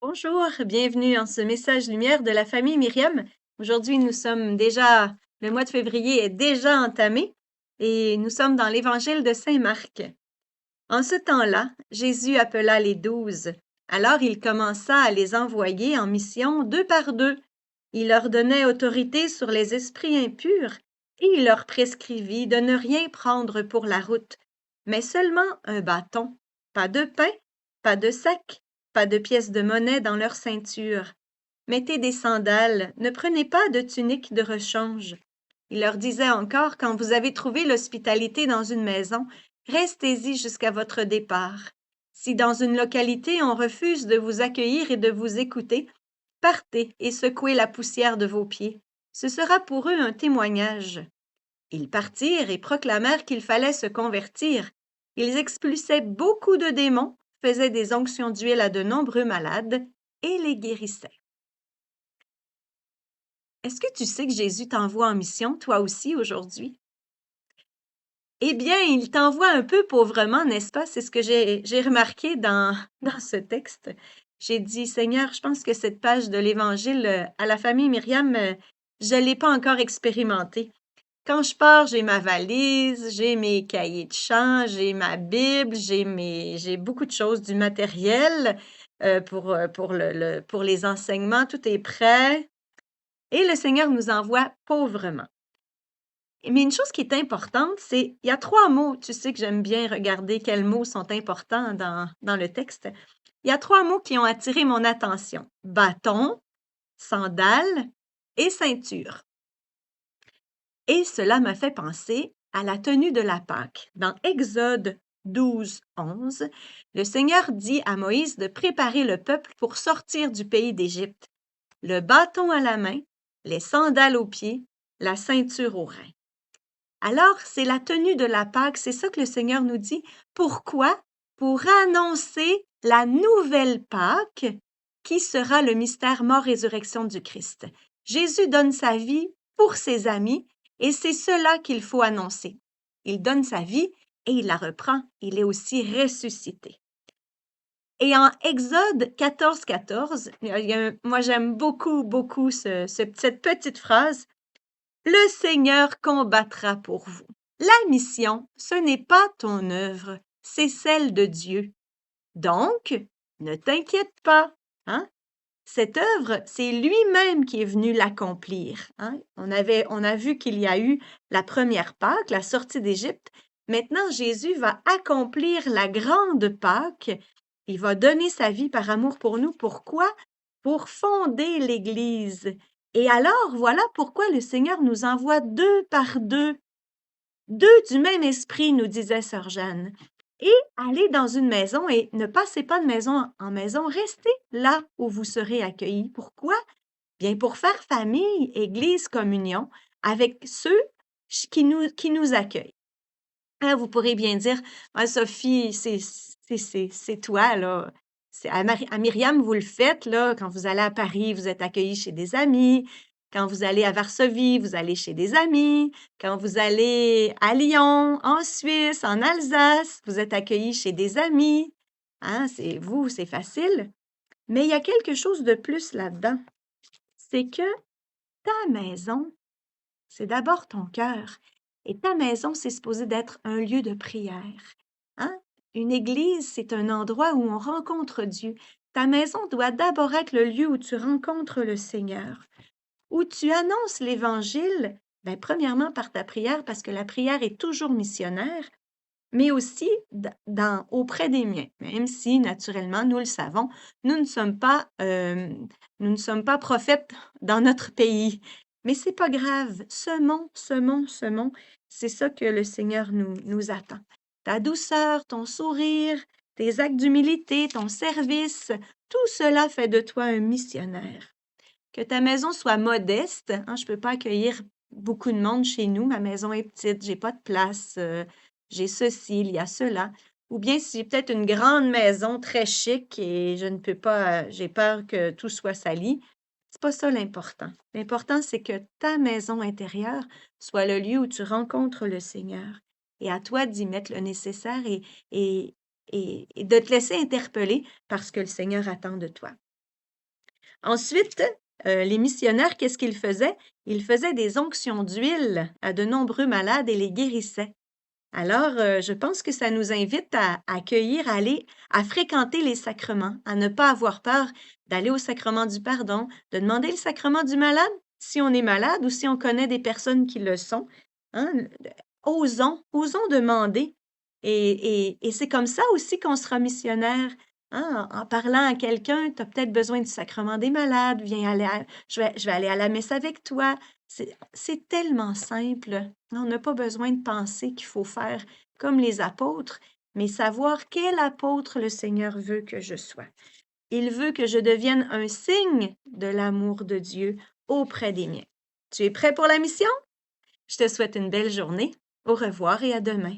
Bonjour, bienvenue en ce message lumière de la famille Myriam. Aujourd'hui, le mois de février est déjà entamé et nous sommes dans l'évangile de Saint Marc. En ce temps-là, Jésus appela les 12. Alors il commença à les envoyer en mission deux par deux. Il leur donnait autorité sur les esprits impurs et il leur prescrivit de ne rien prendre pour la route, mais seulement un bâton, pas de pain, pas de sac, pas de pièces de monnaie dans leur ceinture. Mettez des sandales, ne prenez pas de tunique de rechange. Il leur disait encore, quand vous avez trouvé l'hospitalité dans une maison, restez-y jusqu'à votre départ. Si dans une localité on refuse de vous accueillir et de vous écouter, partez et secouez la poussière de vos pieds. Ce sera pour eux un témoignage. Ils partirent et proclamèrent qu'il fallait se convertir. Ils expulsaient beaucoup de démons, faisaient des onctions d'huile à de nombreux malades et les guérissaient. Est-ce que tu sais que Jésus t'envoie en mission, toi aussi, aujourd'hui? Eh bien, il t'envoie un peu pauvrement, n'est-ce pas? C'est ce que j'ai remarqué dans ce texte. J'ai dit, Seigneur, je pense que cette page de l'Évangile à la famille Myriam, je ne l'ai pas encore expérimentée. Quand je pars, j'ai ma valise, j'ai mes cahiers de chant, j'ai ma Bible, j'ai beaucoup de choses, du matériel pour les enseignements, tout est prêt. Et le Seigneur nous envoie pauvrement. Mais une chose qui est importante, c'est, il y a 3 mots, tu sais que j'aime bien regarder quels mots sont importants dans le texte. Il y a 3 mots qui ont attiré mon attention: bâton, sandales et ceinture. Et cela m'a fait penser à la tenue de la Pâque. Dans Exode 12, 11, le Seigneur dit à Moïse de préparer le peuple pour sortir du pays d'Égypte. Le bâton à la main, les sandales aux pieds, la ceinture aux reins. Alors, c'est la tenue de la Pâque, c'est ça que le Seigneur nous dit. Pourquoi? Pour annoncer la nouvelle Pâque qui sera le mystère mort-résurrection du Christ. Jésus donne sa vie pour ses amis et c'est cela qu'il faut annoncer. Il donne sa vie et il la reprend. Il est aussi ressuscité. Et en Exode 14, 14, moi j'aime beaucoup cette petite phrase. Le Seigneur combattra pour vous. La mission, ce n'est pas ton œuvre, c'est celle de Dieu. Donc, ne t'inquiète pas. Hein? Cette œuvre, c'est lui-même qui est venu l'accomplir. Hein? On a vu qu'il y a eu la première Pâque, la sortie d'Égypte. Maintenant, Jésus va accomplir la grande Pâque. Il va donner sa vie par amour pour nous. Pourquoi? Pour fonder l'Église. Et alors, voilà pourquoi le Seigneur nous envoie deux par deux. Deux du même esprit, nous disait sœur Jeanne. Et allez dans une maison et ne passez pas de maison en maison, restez là où vous serez accueillis. Pourquoi? Bien pour faire famille, église, communion avec ceux qui nous accueillent. Ah, vous pourrez bien dire, ah, Sophie, c'est toi, là. À Myriam, vous le faites, là, quand vous allez à Paris, vous êtes accueillis chez des amis. Quand vous allez à Varsovie, vous allez chez des amis. Quand vous allez à Lyon, en Suisse, en Alsace, vous êtes accueillis chez des amis. Hein, c'est facile. Mais il y a quelque chose de plus là-dedans. C'est que ta maison, c'est d'abord ton cœur. Et ta maison, c'est supposé d'être un lieu de prière. Hein? Une église, c'est un endroit où on rencontre Dieu. Ta maison doit d'abord être le lieu où tu rencontres le Seigneur, où tu annonces l'Évangile, ben, premièrement par ta prière, parce que la prière est toujours missionnaire, mais aussi auprès des miens, même si, naturellement, nous le savons, nous ne sommes pas, nous ne sommes pas prophètes dans notre pays. Mais c'est pas grave. Semons. C'est ça que le Seigneur nous attend. Ta douceur, ton sourire, tes actes d'humilité, ton service, tout cela fait de toi un missionnaire. Que ta maison soit modeste, hein, je peux pas accueillir beaucoup de monde chez nous, ma maison est petite, j'ai pas de place, j'ai ceci, il y a cela. Ou bien si j'ai peut-être une grande maison très chic et je ne peux pas, j'ai peur que tout soit sali. C'est pas ça l'important. L'important, c'est que ta maison intérieure soit le lieu où tu rencontres le Seigneur. Et à toi d'y mettre le nécessaire et de te laisser interpeller parce que le Seigneur attend de toi. Ensuite, les missionnaires, qu'est-ce qu'ils faisaient? Ils faisaient des onctions d'huile à de nombreux malades et les guérissaient. Alors, je pense que ça nous invite à accueillir, à fréquenter les sacrements, à ne pas avoir peur d'aller au sacrement du pardon, de demander le sacrement du malade, si on est malade ou si on connaît des personnes qui le sont, hein. Osons demander et c'est comme ça aussi qu'on sera missionnaire, hein, en parlant à quelqu'un: «Tu as peut-être besoin du sacrement des malades, viens aller à je vais aller à la messe avec toi». C'est tellement simple. On n'a pas besoin de penser qu'il faut faire comme les apôtres, mais savoir quel apôtre le Seigneur veut que je sois. Il veut que je devienne un signe de l'amour de Dieu auprès des miens. Tu es prêt pour la mission? Je te souhaite une belle journée. Au revoir et à demain.